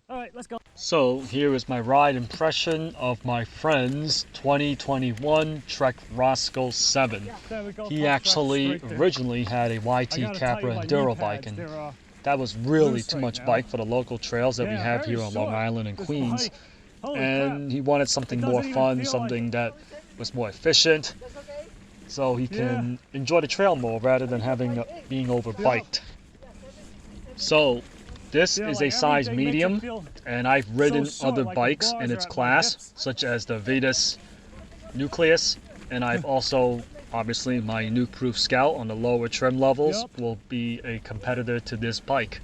All right, let's go. So here is my ride impression of my friend's 2021 Trek Roscoe 7. There we go. He actually originally had a YT Capra Enduro bike, and that was really too much bike for the local trails that we have here on Long Island and Queens. And he wanted something more fun, something that was more efficient, so he can enjoy the trail more rather than being overbiked. So this is a size medium, and I've ridden other bikes in its class, such as the Vitus Nucleus, and I've also, obviously, my Nukeproof Scout on the lower trim levels will be a competitor to this bike.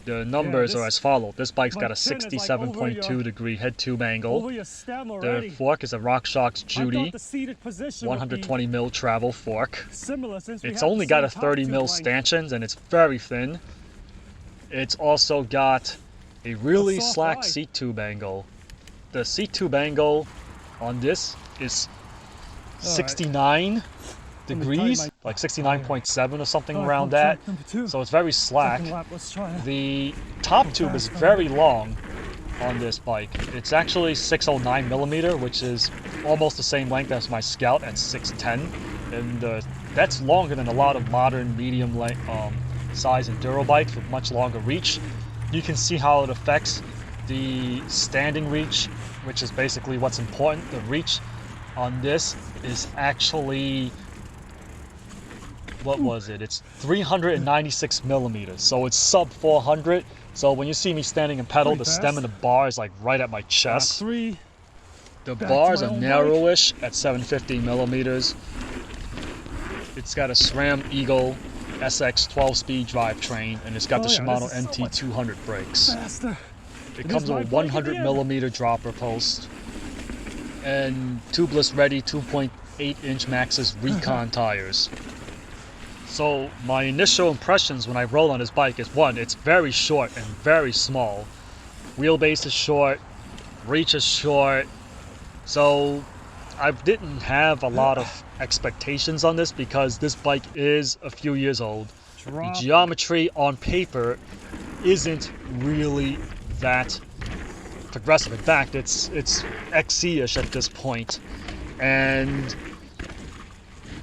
The numbers are as follows. This bike's got a 67.2 degree head tube angle. The fork is a RockShox Judy 120 mil travel fork. It's only got a 30 mil stanchions, and it's very thin. It's also got a really slack seat tube angle. The seat tube angle on this is 69 degrees, like 69.7 or something around that. So it's very slack. The top tube is very long on this bike. It's actually 609 millimeter, which is almost the same length as my Scout at 610, and that's longer than a lot of modern medium length size enduro bikes with much longer reach. You can see how it affects the standing reach, which is basically what's important. The reach on this is actually, what was it? It's 396 millimeters, so it's sub 400. So when you see me standing and pedal, the stem and the bar is like right at my chest. The bars are narrowish at 750 millimeters. It's got a SRAM Eagle SX 12-speed drivetrain, and it's got the Shimano MT200 brakes. It comes with a 100 millimeter dropper post and tubeless ready 2.8-inch Maxxis Recon tires. So my initial impressions when I rode on this bike is, one, it's very short and very small. Wheelbase is short, reach is short. So I didn't have a lot of expectations on this because this bike is a few years old. The geometry on paper isn't really that progressive. In fact, it's XC-ish at this point. And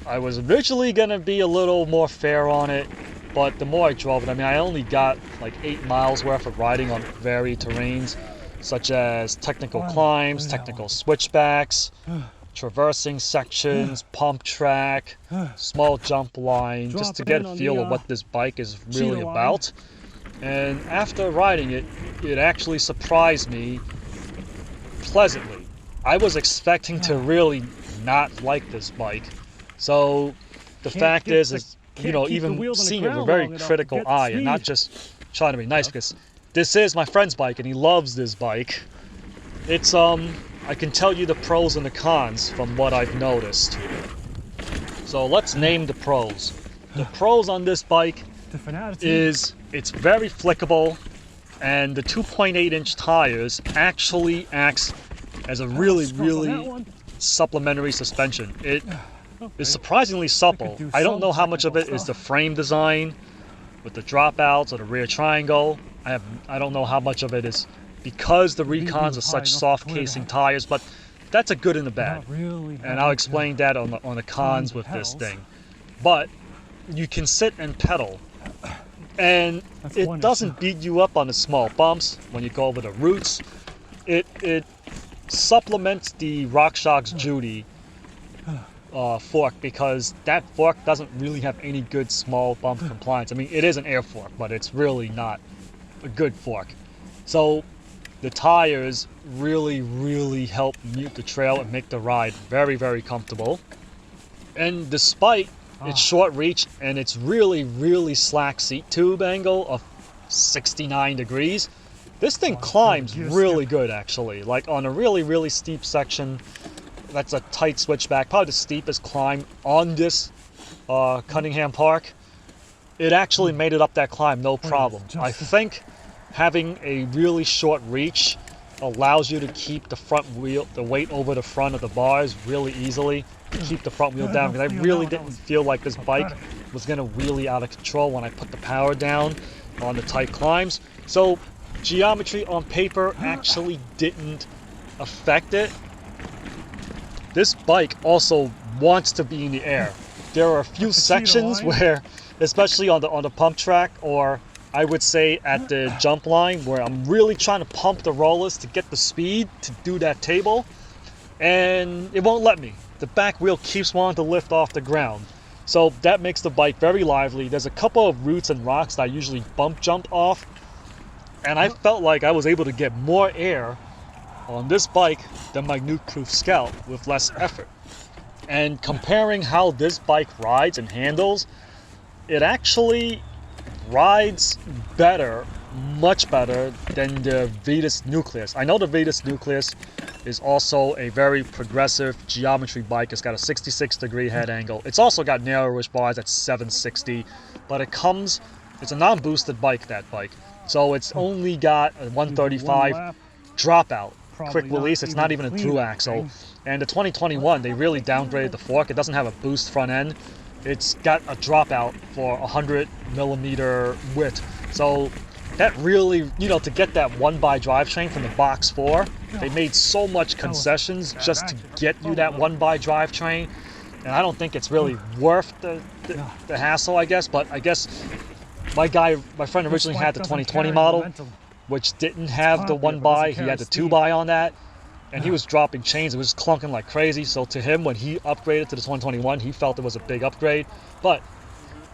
I was originally gonna be a little more fair on it, but the more I drove it, I mean, I only got like 8 miles worth of riding on varied terrains, such as technical climbs, technical switchbacks, traversing sections, pump track, small jump line, just to get a feel of what this bike is really about. And after riding it, it actually surprised me pleasantly. I was expecting to really not like this bike. So the fact is, you know, even seeing it with a very critical eye and not just trying to be nice, because this is my friend's bike and he loves this bike. It's I can tell you the pros and the cons from what I've noticed. So let's name the pros. The pros on this bike is it's very flickable, and the 2.8-inch tires actually acts as a really supplementary suspension. It is surprisingly supple. I don't know how much of it is the frame design with the dropouts or the rear triangle. I don't know how much of it is because the Recons are such soft casing tires, but that's a good and a bad. And I'll explain that on the cons with this thing. But you can sit and pedal, and it doesn't beat you up on the small bumps when you go over the roots. It supplements the RockShox Judy fork, because that fork doesn't really have any good small bump compliance. I mean, it is an air fork, but it's really not a good fork. So the tires really help mute the trail and make the ride very comfortable. And despite its short reach and its really slack seat tube angle of 69 degrees, this thing climbs really good actually. Like on a really steep section, that's a tight switchback, probably the steepest climb on this Cunningham Park. It actually made it up that climb no problem. I think having a really short reach allows you to keep the front wheel, the weight over the front of the bars really easily, keep the front wheel down, because I really didn't feel like this bike was going to wheelie out of control when I put the power down on the tight climbs. So geometry on paper actually didn't affect it. This bike also wants to be in the air. There are a few sections where, especially on the pump track, or I would say at the jump line, where I'm really trying to pump the rollers to get the speed to do that table, and it won't let me. The back wheel keeps wanting to lift off the ground. So that makes the bike very lively. There's a couple of roots and rocks that I usually bump jump off, and I felt like I was able to get more air on this bike than my Nukeproof Scout with less effort. And comparing how this bike rides and handles, it actually rides better, much better than the Vitus Nucleus. I know the Vitus Nucleus is also a very progressive geometry bike. It's got a 66-degree head angle. It's also got narrowish bars at 760, but it's a non-boosted bike, that bike. So it's only got a 135 dropout. Quick release. It's not even a through axle. And the 2021, they really downgraded the fork. It doesn't have a boost front end. It's got a dropout for 100mm width. So that really, to get that 1x drivetrain from the box 4, they made so much concessions just to get you that 1x drivetrain. And I don't think it's really worth the hassle, I guess. But I guess my friend originally had the 2020 model, which didn't have the 1x. He had the 2x on that, and he was dropping chains. It was clunking like crazy. So to him, when he upgraded to the 2021, he felt it was a big upgrade. But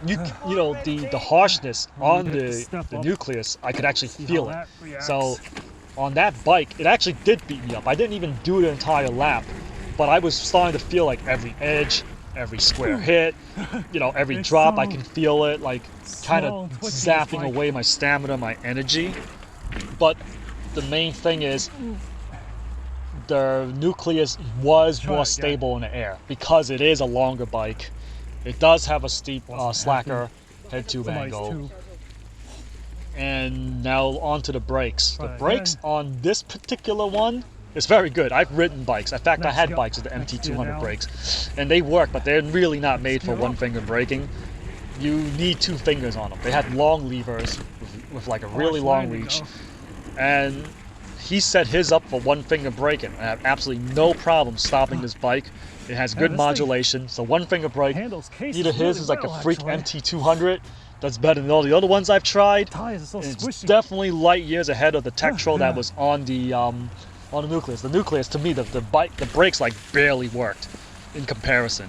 the harshness on the Nucleus, I could actually feel it. So on that bike, it actually did beat me up. I didn't even do the entire lap, but I was starting to feel like every edge, every square hit, every drop, I can feel it, like kind of zapping away my stamina, my energy. But the main thing is, the Nucleus was more stable in the air because it is a longer bike. It does have a steep slacker head tube angle. And now onto the brakes. The brakes on this particular one is very good. I've ridden bikes. In fact, I had bikes with the MT200 brakes, and they work, but they're really not made for one finger braking. You need 2 fingers on them. They had long levers with like a really long reach, and he set his up for 1 finger braking. I have absolutely no problem stopping this bike. It has good modulation, so 1 finger brake. Either his is like a freak MT200 that's better than all the other ones I've tried. It's definitely light years ahead of the Tektro that was on the Nucleus. The Nucleus, to me, the brakes like barely worked in comparison.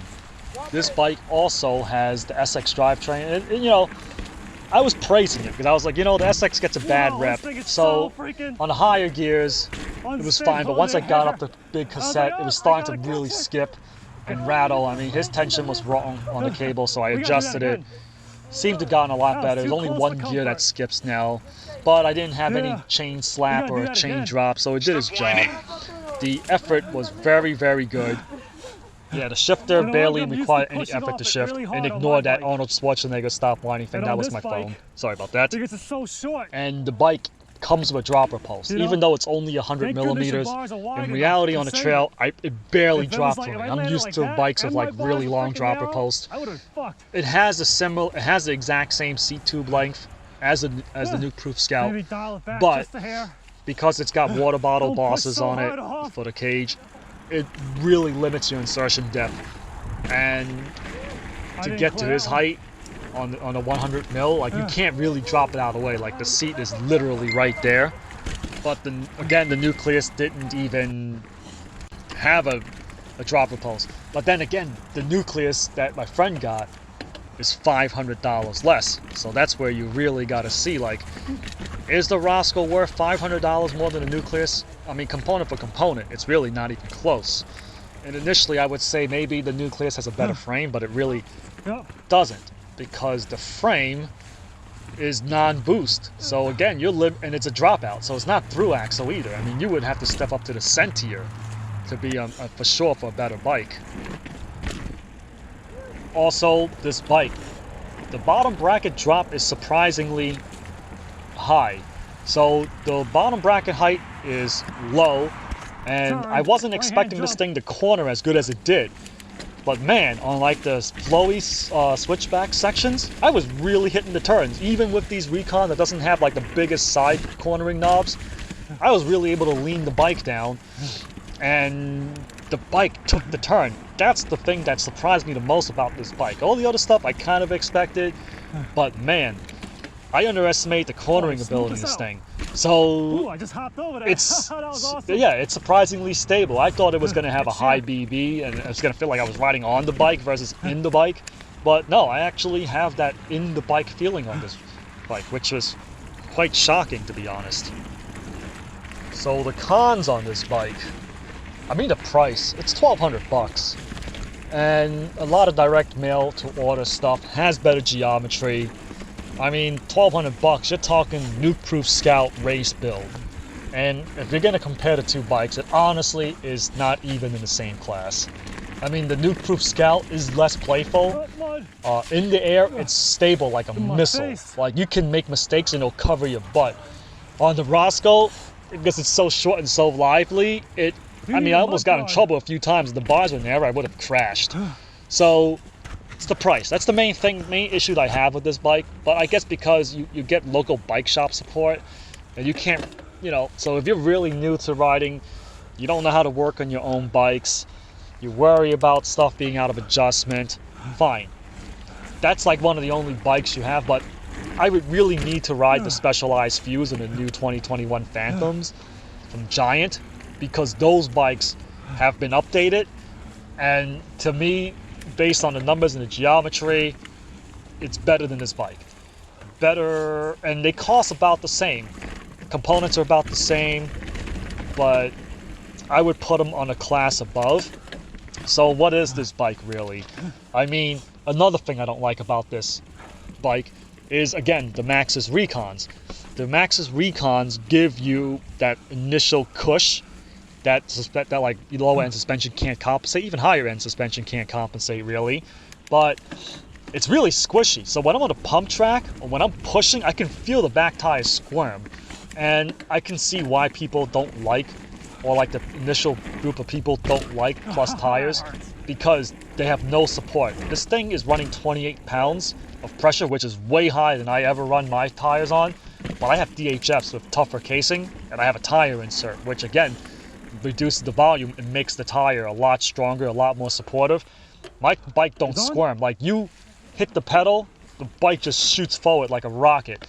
This bike also has the SX drivetrain, and I was praising it because I was like, the SX gets a bad rep. So on the higher gears, it was fine. But once I got up the big cassette, it was starting to really skip and rattle. I mean, his tension was wrong on the cable, so I adjusted it. Seemed to have gotten a lot better. There's only 1 gear that skips now. But I didn't have any chain slap or a chain drop, so it did its job. The effort was very, very good. Yeah, the shifter barely required any effort to shift, and ignore that Arnold Schwarzenegger stop whining thing. That was my phone. Sorry about that. And the bike comes with a dropper pulse, even though it's only 100mm. In reality, on the trail, it barely dropped for me. I'm used to bikes with like really long dropper pulse. It has the exact same seat tube length as the Nukeproof Scout, but because it's got water bottle bosses on it for the cage, it really limits your insertion depth. And to get to his height on a 100mm, like you can't really drop it out of the way. Like the seat is literally right there. But again, the Nucleus didn't even have a dropper pulse. But then again, the Nucleus that my friend got is $500 less. So that's where you really got to see, like, is the Roscoe worth $500 more than the Nucleus? I mean, component for component, it's really not even close. And initially, I would say maybe the Nucleus has a better frame, but it really doesn't, because the frame is non-boost. So again, and it's a dropout, so it's not through axle either. I mean, you would have to step up to the Centier to be for sure for a better bike. Also, this bike, the bottom bracket drop is surprisingly high. So the bottom bracket height is low, and I wasn't expecting this thing to corner as good as it did. But man, on like the flowy switchback sections, I was really hitting the turns. Even with these Recon that doesn't have like the biggest side cornering knobs, I was really able to lean the bike down, and the bike took the turn. That's the thing that surprised me the most about this bike. All the other stuff I kind of expected, but man, I underestimate the cornering ability of this thing. So I just hopped over there. It's That was awesome. yeah, it's surprisingly stable. I thought it was going to have a high BB and it was going to feel like I was riding on the bike versus in the bike, but no, I actually have that in the bike feeling on this bike, which was quite shocking to be honest. So the cons on this bike, I mean the price, it's $1,200 and a lot of direct mail to order stuff has better geometry. I mean, $1,200, you're talking Nukeproof Scout race build. And if you're gonna compare the two bikes, it honestly is not even in the same class. I mean, the Nukeproof Scout is less playful. In the air, it's stable like a missile. Like you can make mistakes and it'll cover your butt. On the Roscoe, because it's so short and so lively, I mean, I almost got in trouble a few times. If the bars were narrow, I would have crashed. So, it's the price. That's the main issue that I have with this bike. But I guess because you get local bike shop support, and you can't, so if you're really new to riding, you don't know how to work on your own bikes, you worry about stuff being out of adjustment, fine. That's like one of the only bikes you have, but I would really need to ride the Specialized Fuse in the new 2021 Phantoms from Giant, because those bikes have been updated, and to me, based on the numbers and the geometry, it's better than this bike. Better, and they cost about the same. Components are about the same, but I would put them on a class above. So what is this bike really? I mean, another thing I don't like about this bike is, again, the Maxxis Recons. The Maxxis Recons give you that initial cush that like lower end suspension can't compensate, even higher end suspension can't compensate really, but it's really squishy. So when I'm on a pump track or when I'm pushing, I can feel the back tires squirm, and I can see why people don't like, or like the initial group of people don't like plus tires, because they have no support. This thing is running 28 pounds of pressure, which is way higher than I ever run my tires on, but I have DHFs with tougher casing, and I have a tire insert, which again reduces the volume and makes the tire a lot stronger, a lot more supportive. My bike don't squirm. Like, you hit the pedal, the bike just shoots forward like a rocket.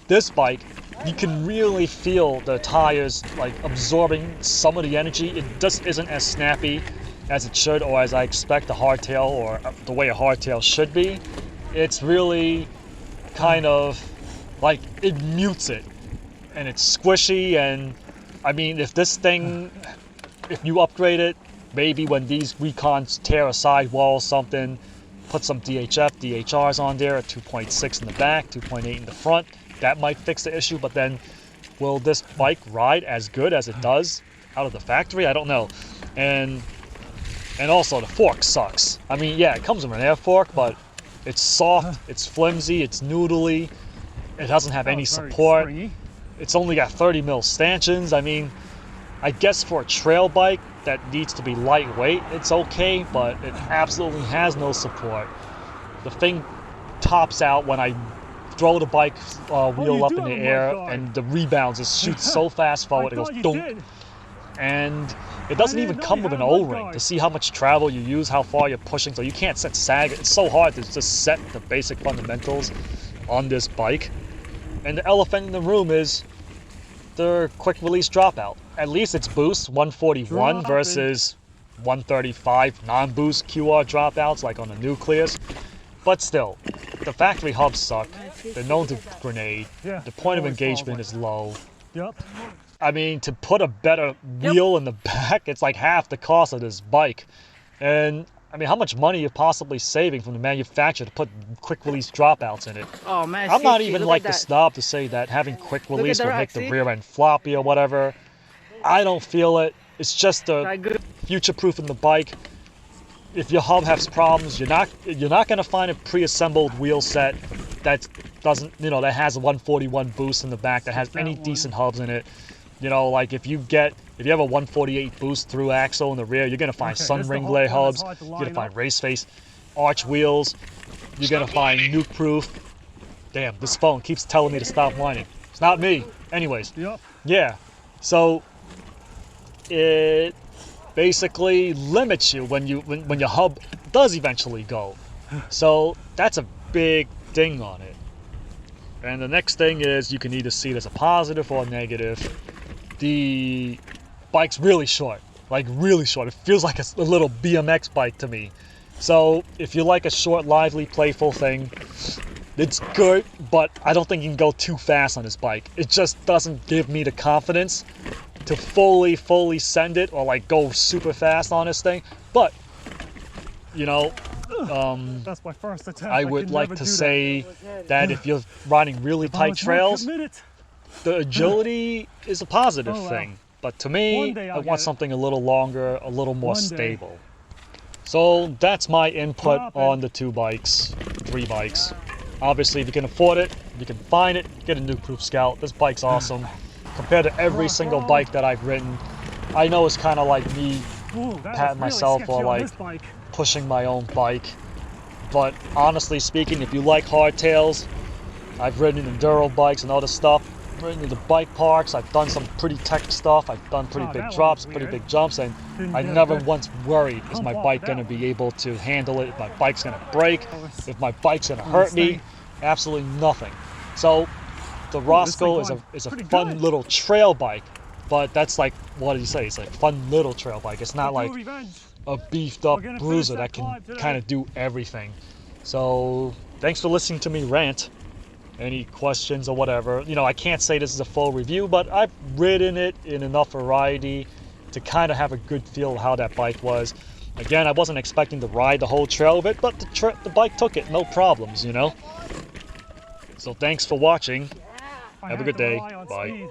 This bike, you can really feel the tires like absorbing some of the energy. It just isn't as snappy as it should, or as I expect a hardtail, or the way a hardtail should be. It's really kind of like, it mutes it, and it's squishy. And I mean, if you upgrade it, maybe when these Recons tear a sidewall or something, put some DHF, DHRs on there, a 2.6 in the back, 2.8 in the front, that might fix the issue. But then, will this bike ride as good as it does out of the factory? I don't know. And also, the fork sucks. I mean, yeah, it comes with an air fork, but it's soft, it's flimsy, it's noodly, it doesn't have any support. It's only got 30 mil stanchions. I mean, I guess for a trail bike that needs to be lightweight, it's okay, but it absolutely has no support. The thing tops out when I throw the bike wheel up in the air, and the rebound just shoots so fast forward, it goes dunk. And it doesn't even come with an O-ring to see how much travel you use, how far you're pushing, so you can't set sag. It's so hard to just set the basic fundamentals on this bike. And the elephant in the room is the quick release dropout. At least it's boost 141 versus 135 non-boost QR dropouts like on the Nucleus. But still, the factory hubs suck. They're known to grenade. The point of engagement is low. I mean, to put a better wheel in the back, it's like half the cost of this bike. And I mean, how much money are you possibly saving from the manufacturer to put quick release dropouts in it? Oh man, I'm not even like the snob to say that having quick release will make the rear end floppy or whatever. I don't feel it. It's just a future-proofing the bike. If your hub has problems, you're not gonna find a pre-assembled wheel set that doesn't, that has a 141 boost in the back, that has any decent hubs in it. You know, like if you have a 148 boost through axle in the rear, you're gonna find sun ring glare hubs, you're gonna find race face arch wheels, you're gonna find Nukeproof. Damn, this phone keeps telling me to stop whining. It's not me. Anyways, yeah. So it basically limits you when your hub does eventually go. So that's a big ding on it. And the next thing is you can either see it as a positive or a negative. The bike's really short, like really short. It feels like a little BMX bike to me. So if you like a short, lively, playful thing, it's good, but I don't think you can go too fast on this bike. It just doesn't give me the confidence to fully send it or like go super fast on this thing. But, you know, that's my first attempt. I would like to say that if you're riding really tight trails, the agility is a positive thing. But to me, I want something a little longer, a little more stable. So that's my input on the 3 bikes. Obviously, if you can afford it, if you can find it, get a Nukeproof Scout. This bike's awesome. Compared to every single bike that I've ridden, I know it's kind of like me patting myself or like pushing my own bike. But honestly speaking, if you like hardtails, I've ridden enduro bikes and other stuff. I've ridden in the bike parks. I've done some pretty tech stuff. I've done pretty big drops, pretty big jumps, and I never once worried, is my bike going to be able to handle it? If my bike's going to break? If my bike's going to hurt me? Absolutely nothing. So the Roscoe is a fun little trail bike, but that's like, what did you say? It's like fun little trail bike. It's not like a beefed up bruiser that can kind of do everything. So thanks for listening to me rant. Any questions or whatever, you know, I can't say this is a full review, but I've ridden it in enough variety to kind of have a good feel of how that bike was. Again, I wasn't expecting to ride the whole trail of it, but the bike took it, no problems, you know. So thanks for watching. Have a good day. Bye.